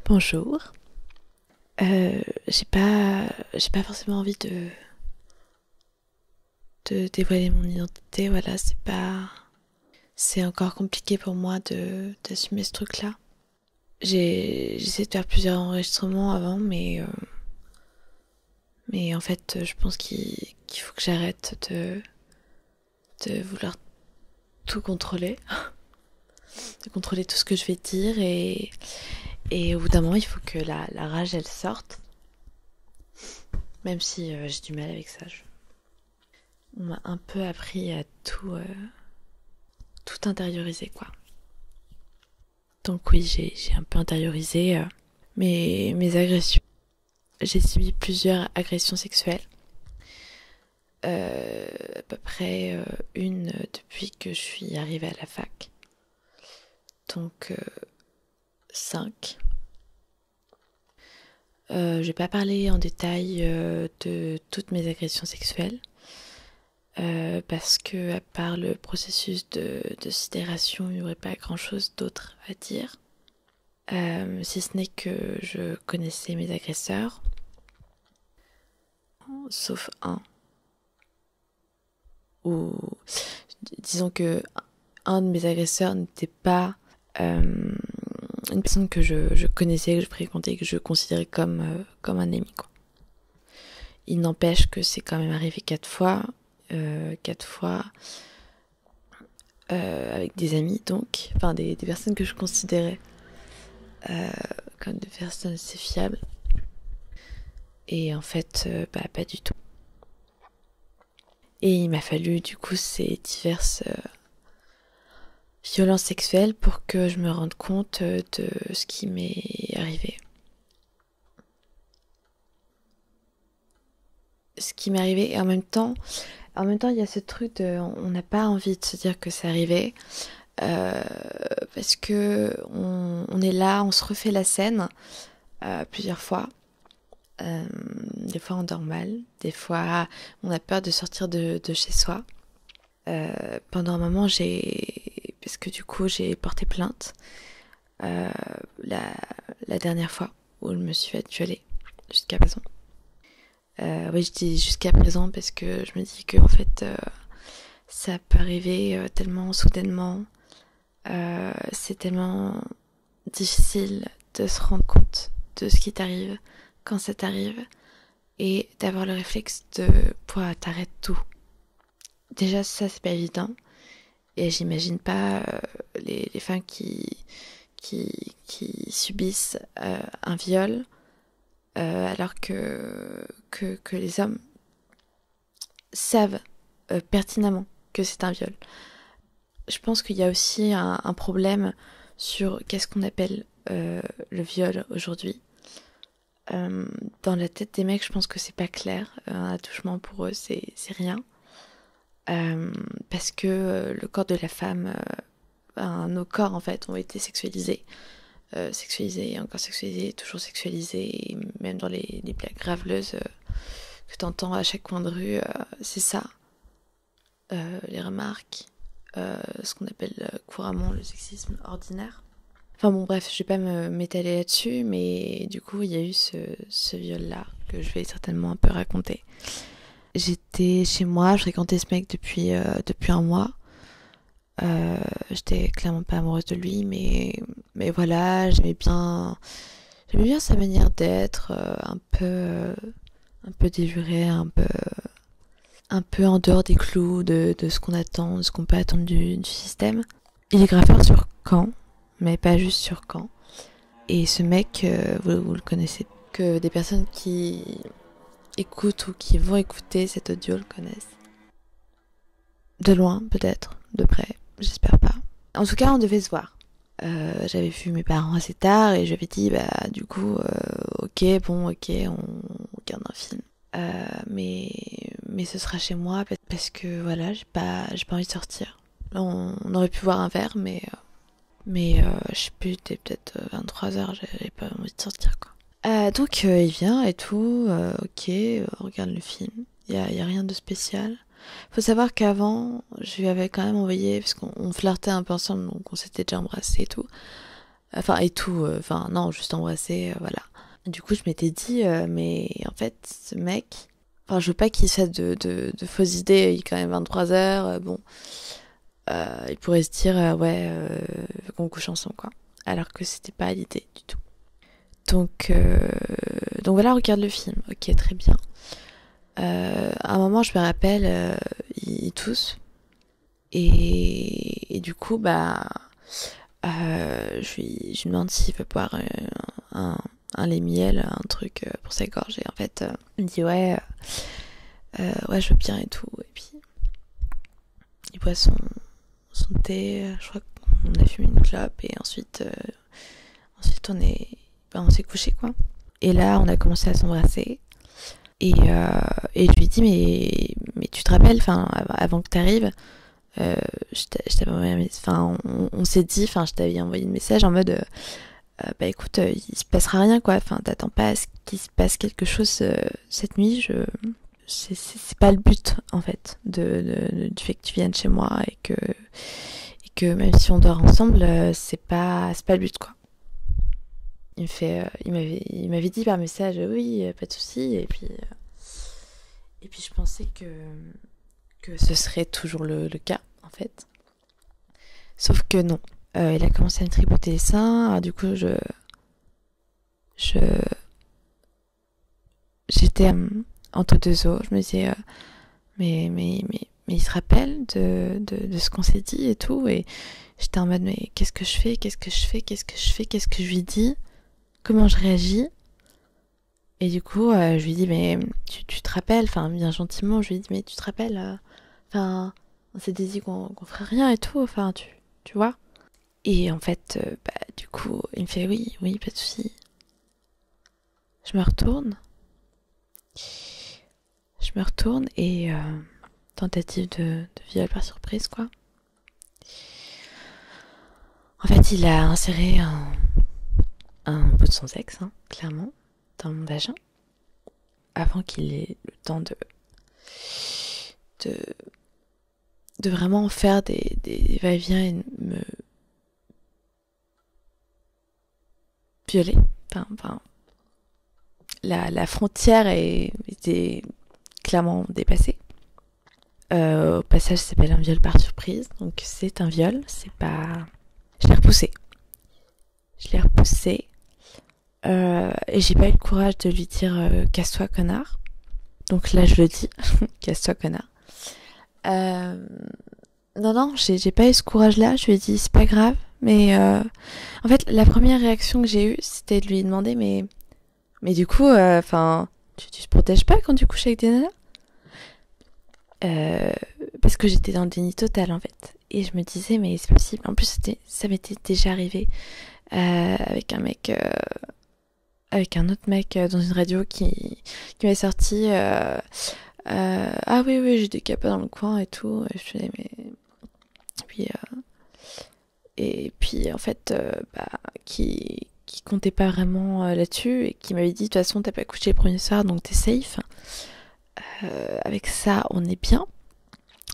Bonjour. J'ai pas forcément envie de dévoiler mon identité. Voilà, c'est encore compliqué pour moi d'assumer ce truc-là. J'ai essayé de faire plusieurs enregistrements avant, mais en fait, je pense qu'il faut que j'arrête de vouloir tout contrôler, de contrôler tout ce que je vais dire et au bout d'un moment, il faut que la rage elle sorte, même si j'ai du mal avec ça. On m'a un peu appris à tout intérioriser, quoi. Donc oui, j'ai un peu intériorisé mes agressions. J'ai subi plusieurs agressions sexuelles. À peu près une depuis que je suis arrivée à la fac. Donc 5. Je vais pas parler en détail de toutes mes agressions sexuelles. Parce que à part le processus de sidération, il n'y aurait pas grand chose d'autre à dire. Si ce n'est que je connaissais mes agresseurs, sauf un. Ou disons que un de mes agresseurs n'était pas une personne que je connaissais, que je fréquentais, que je considérais comme un ami, quoi. Il n'empêche que c'est quand même arrivé 4 fois. 4 fois avec des amis, donc, enfin des personnes que je considérais comme des personnes assez fiables. Et en fait, pas du tout. Et il m'a fallu du coup ces diverses violences sexuelles pour que je me rende compte de ce qui m'est arrivé. Ce qui m'est arrivé, et en même temps, il y a ce truc de, on n'a pas envie de se dire que c'est arrivé, parce que on est là, on se refait la scène plusieurs fois. Des fois on dort mal, des fois on a peur de sortir de chez soi. Pendant un moment, parce que du coup j'ai porté plainte la dernière fois où je me suis fait violer jusqu'à présent. Oui, je dis jusqu'à présent parce que je me dis que en fait ça peut arriver tellement soudainement. C'est tellement difficile de se rendre compte de ce qui t'arrive quand ça t'arrive et d'avoir le réflexe de pouvoir t'arrêter tout. Déjà ça c'est pas évident et j'imagine pas les femmes qui subissent un viol alors que les hommes savent pertinemment que c'est un viol. Je pense qu'il y a aussi un problème sur qu'est-ce qu'on appelle le viol aujourd'hui. Dans la tête des mecs, je pense que c'est pas clair. Un attouchement pour eux, c'est rien. Parce que le corps de la femme, nos corps en fait, ont été sexualisés. Sexualisés, encore sexualisés, toujours sexualisés. Et même dans les blagues graveleuses que t'entends à chaque coin de rue, c'est ça. Les remarques. Ce qu'on appelle couramment le sexisme ordinaire. Enfin bon bref, je vais pas m'étaler là-dessus, mais du coup il y a eu ce viol-là que je vais certainement un peu raconter. J'étais chez moi, je fréquentais ce mec depuis un mois. J'étais clairement pas amoureuse de lui, mais voilà, j'aimais bien sa manière d'être, un peu déjurée, un peu en dehors des clous de ce qu'on attend, de ce qu'on peut attendre du système. Il est graffeur sur Caen, mais pas juste sur Caen. Et ce mec, vous le connaissez, que des personnes qui écoutent ou qui vont écouter cet audio le connaissent. De loin, peut-être, de près, j'espère pas. En tout cas, on devait se voir. J'avais vu mes parents assez tard et je lui avais dit, du coup, ok, on regarde un film. Mais ce sera chez moi parce que voilà, j'ai pas envie de sortir. Là, on aurait pu boire un verre, mais je sais plus, c'était peut-être 23h, j'avais pas envie de sortir, quoi. Donc il vient et tout, ok, on regarde le film. Y a rien de spécial. Faut savoir qu'avant, je lui avais quand même envoyé, parce qu'on flirtait un peu ensemble, donc on s'était déjà embrassé et tout. Enfin, et tout. Enfin, non, juste embrasser, voilà. Du coup, je m'étais dit, mais en fait, ce mec... Enfin, je veux pas qu'il se fasse de fausses idées. Il est quand même 23h. Bon, il pourrait se dire, ouais, qu'on couche ensemble, quoi. Alors que c'était pas l'idée du tout. Donc voilà, regarde le film. Ok, très bien. À un moment, je me rappelle, il tousse. Et du coup, bah, je lui demande s'il veut boire un lait miel, un truc pour sa gorge. Et en fait, il me dit ouais, je veux bien et tout. Et puis, il boit son thé. Je crois qu'on a fumé une clope. Et ensuite on s'est couché, quoi. Et là, on a commencé à s'embrasser. Et je lui dis, mais tu te rappelles, enfin, avant que t'arrives, je t'avais envoyé enfin, on s'est dit, enfin, je t'avais envoyé un message en mode, bah écoute, il se passera rien, quoi. Enfin, t'attends pas à ce qu'il se passe quelque chose cette nuit. C'est pas le but, en fait, du fait que tu viennes chez moi et que même si on dort ensemble, c'est pas le but, quoi. Il m'avait dit par message, oui, pas de souci, et puis je pensais que ce serait toujours le cas, en fait. Sauf que non. Il a commencé à me tripoter les seins, alors du coup, j'étais entre deux eaux. Je me disais, mais il se rappelle de ce qu'on s'est dit et tout, et j'étais en mode, mais qu'est-ce que je fais, qu'est-ce que je lui dis, comment je réagis. Et du coup, je lui dis, mais tu te rappelles, enfin, bien gentiment, je lui dis, mais tu te rappelles, enfin, on s'était dit qu'on ferait rien et tout, enfin, tu vois. Et en fait, bah, du coup, il me fait, oui, pas de souci. Je me retourne et tentative de viol par surprise, quoi. En fait, il a inséré un bout de son sexe, hein, clairement, dans mon vagin, avant qu'il ait le temps de vraiment faire des va-et-vient et me violer. Enfin, la frontière était clairement dépassée. Au passage, ça s'appelle un viol par surprise, donc c'est un viol, c'est pas... Je l'ai repoussé. Et j'ai pas eu le courage de lui dire casse-toi, connard. Donc là, je le dis, casse-toi, connard. Non, j'ai pas eu ce courage-là. Je lui ai dit, c'est pas grave. Mais en fait, la première réaction que j'ai eue, c'était de lui demander, mais du coup, enfin, tu te protèges pas quand tu couches avec des nanas? Parce que j'étais dans le déni total, en fait. Et je me disais, mais c'est possible. En plus, ça m'était déjà arrivé avec un mec... avec un autre mec dans une radio qui m'est sorti ah oui, j'ai des capas dans le coin et tout. Et je faisais, mais... Et puis en fait, bah, qui comptait pas vraiment là-dessus et qui m'avait dit, de toute façon, t'as pas couché le premier soir, donc t'es safe. Avec ça, on est bien.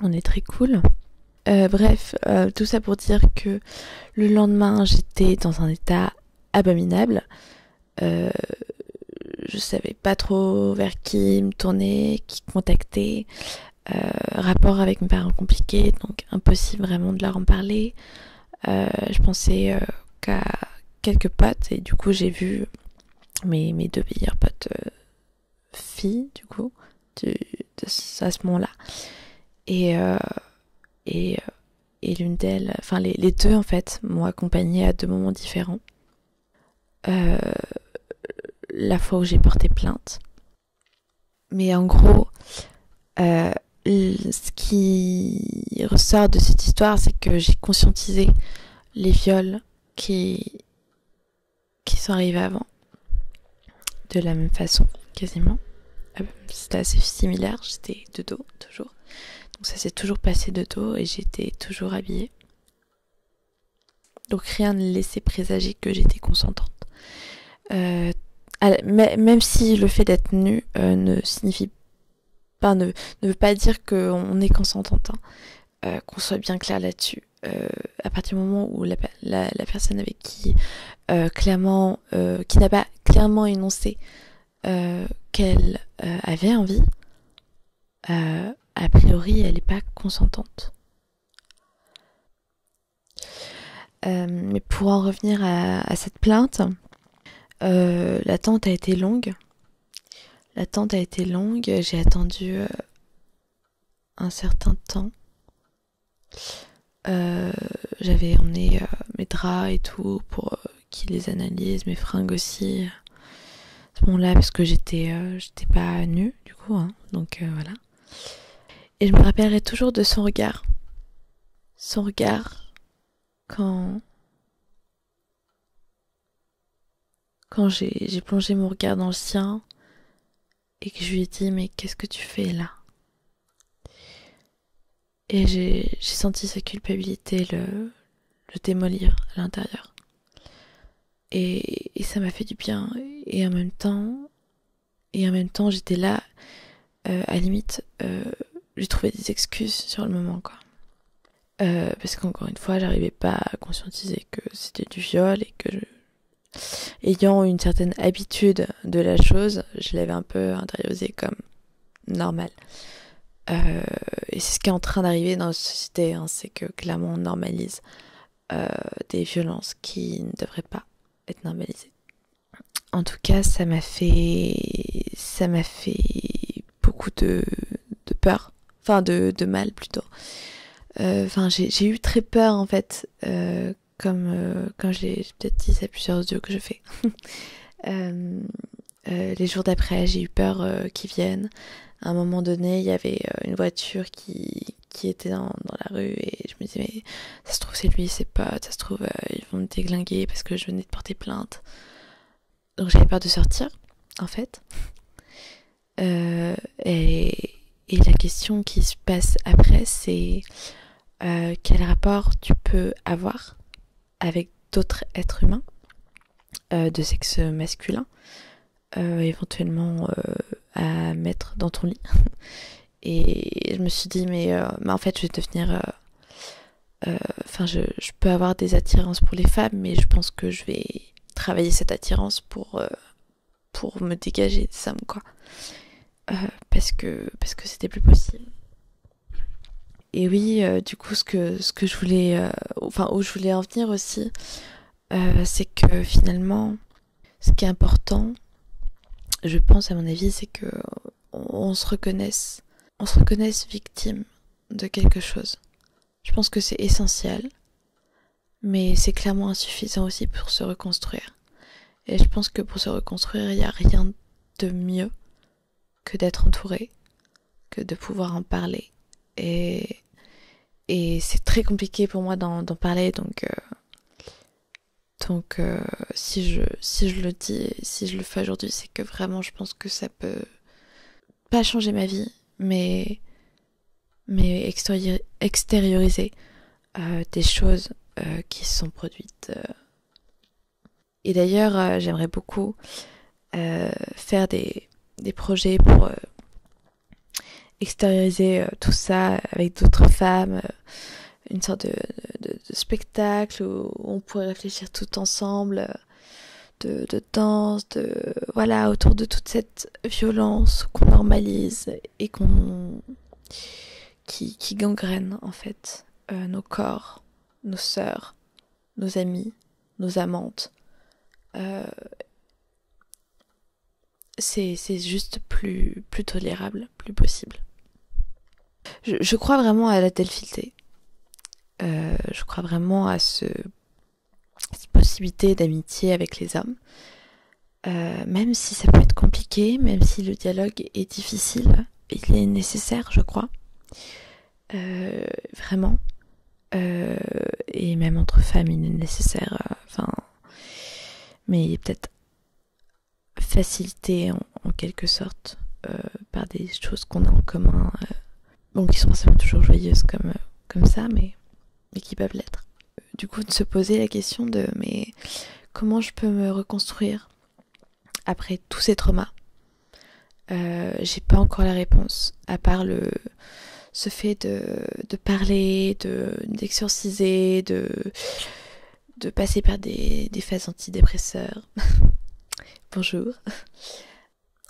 On est très cool. Bref, tout ça pour dire que le lendemain, j'étais dans un état abominable. Je savais pas trop vers qui me tourner, qui contacter. Rapport avec mes parents compliqué, donc impossible vraiment de leur en parler. Je pensais qu'à quelques potes, et du coup j'ai vu mes deux meilleures potes filles, du coup, à ce moment-là. Et l'une d'elles, enfin les deux en fait, m'ont accompagnée à deux moments différents. La fois où j'ai porté plainte. Mais en gros, ce qui ressort de cette histoire, c'est que j'ai conscientisé les viols qui sont arrivés avant, de la même façon, quasiment. C'était assez similaire, j'étais de dos, toujours. Donc ça s'est toujours passé de dos et j'étais toujours habillée. Donc rien ne laissait présager que j'étais consentante. Même si le fait d'être nue ne signifie pas, ne veut pas dire qu'on est consentante, hein. Qu'on soit bien clair là-dessus. À partir du moment où la personne avec qui qui n'a pas clairement énoncé qu'elle avait envie, a priori elle n'est pas consentante. Mais pour en revenir à cette plainte, l'attente a été longue. J'ai attendu un certain temps. J'avais emmené mes draps et tout pour qu'ils les analysent, mes fringues aussi. À ce moment-là, parce que j'étais pas nue, du coup, hein, donc voilà. Et je me rappellerai toujours de son regard. Son regard quand j'ai plongé mon regard dans le sien et que je lui ai dit mais qu'est-ce que tu fais là? Et j'ai senti sa culpabilité le démolir à l'intérieur. Et ça m'a fait du bien. Et en même temps, j'étais là, à limite, j'ai trouvé des excuses sur le moment, quoi. Parce qu'encore une fois, j'arrivais pas à conscientiser que c'était du viol et que ayant une certaine habitude de la chose, je l'avais un peu intériorisé comme normal. Et c'est ce qui est en train d'arriver dans la société, hein, c'est que clairement on normalise des violences qui ne devraient pas être normalisées. En tout cas, ça m'a fait beaucoup de peur, enfin de mal plutôt. J'ai eu très peur en fait, comme je l'ai peut-être dit, c'est plusieurs audios que je fais. Les jours d'après, j'ai eu peur qu'ils viennent. À un moment donné, il y avait une voiture qui était dans la rue et je me disais mais ça se trouve c'est lui, ses potes, ça se trouve ils vont me déglinguer parce que je venais de porter plainte. Donc j'avais peur de sortir en fait. Et la question qui se passe après c'est quel rapport tu peux avoir avec d'autres êtres humains de sexe masculin, éventuellement à mettre dans ton lit. Et je me suis dit mais en fait je vais devenir je peux avoir des attirances pour les femmes, mais je pense que je vais travailler cette attirance pour me dégager des hommes, quoi. Parce que c'était plus possible. Et oui, du coup, ce que je voulais, où je voulais en venir aussi, c'est que finalement, ce qui est important, je pense à mon avis, c'est que on se reconnaisse victime de quelque chose. Je pense que c'est essentiel, mais c'est clairement insuffisant aussi pour se reconstruire. Et je pense que pour se reconstruire, il n'y a rien de mieux que d'être entouré, que de pouvoir en parler. Et c'est très compliqué pour moi d'en parler, donc si je le dis, si je le fais aujourd'hui, c'est que vraiment je pense que ça peut pas changer ma vie, mais extérioriser des choses qui sont produites. Et d'ailleurs, j'aimerais beaucoup faire des projets pour extérioriser tout ça avec d'autres femmes, une sorte de spectacle où on pourrait réfléchir tout ensemble, de danse, voilà, autour de toute cette violence qu'on normalise et qui gangrène en fait nos corps, nos sœurs, nos amis, nos amantes. C'est juste plus tolérable, plus possible. Je crois vraiment à la delphilité. Je crois vraiment à cette possibilité d'amitié avec les hommes. Même si ça peut être compliqué, même si le dialogue est difficile, il est nécessaire, je crois. Vraiment. Et même entre femmes, il est nécessaire. Mais il est peut-être facilité en quelque sorte par des choses qu'on a en commun. Qui sont forcément toujours joyeuses comme ça, mais qui peuvent l'être. Du coup, de se poser la question de mais comment je peux me reconstruire après tous ces traumas. J'ai pas encore la réponse, à part ce fait de parler, d'exorciser, de passer par des phases antidépresseurs. Bonjour.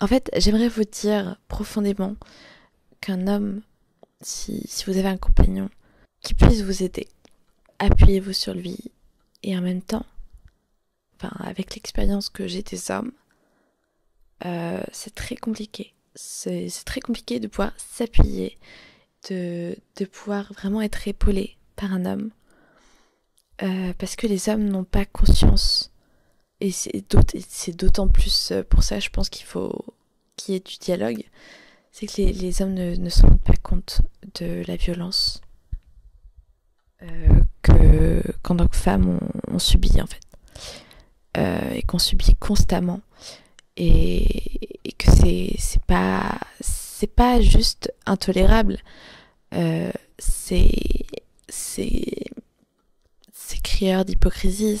En fait, j'aimerais vous dire profondément qu'un homme, si vous avez un compagnon, qui puisse vous aider, appuyez-vous sur lui. Et en même temps, avec l'expérience que j'ai des hommes, c'est très compliqué. C'est très compliqué de pouvoir s'appuyer, de pouvoir vraiment être épaulé par un homme. Parce que les hommes n'ont pas conscience. Et c'est d'autant plus pour ça, je pense qu'il y ait du dialogue. C'est que les hommes ne se rendent pas compte de la violence qu'en tant que femme, on subit, en fait. Et qu'on subit constamment. Et que c'est pas juste intolérable. C'est crieur d'hypocrisie.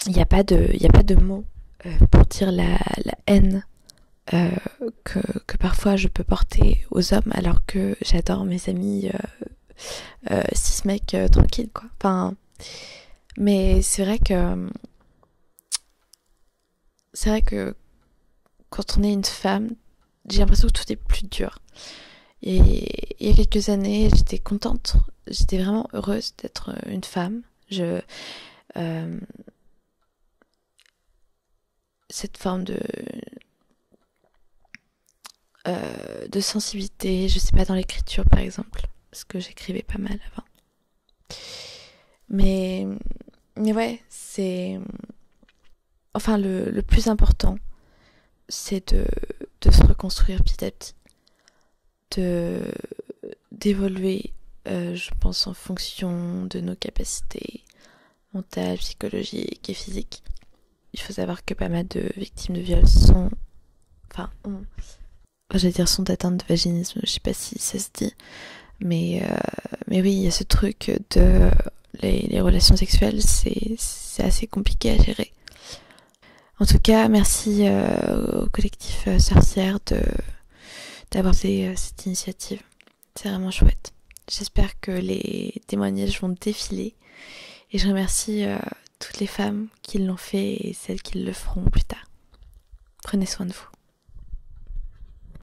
Il n'y a pas de mots pour dire la haine que parfois je peux porter aux hommes, alors que j'adore mes amis cis mecs tranquilles, quoi. Mais c'est vrai que quand on est une femme, j'ai l'impression que tout est plus dur. Et il y a quelques années, j'étais contente, j'étais vraiment heureuse d'être une femme. Cette forme de sensibilité, je sais pas, dans l'écriture par exemple, parce que j'écrivais pas mal avant. Mais ouais, c'est... Enfin, le plus important, c'est de se reconstruire petit à petit, d'évoluer, je pense, en fonction de nos capacités mentales, psychologiques et physiques. Il faut savoir que pas mal de victimes de viol sont atteintes de vaginisme, je sais pas si ça se dit, mais oui, il y a ce truc de les relations sexuelles, c'est assez compliqué à gérer. En tout cas, merci au collectif Sorcières d'avoir fait cette initiative. C'est vraiment chouette. J'espère que les témoignages vont défiler. Et je remercie toutes les femmes qui l'ont fait et celles qui le feront plus tard. Prenez soin de vous.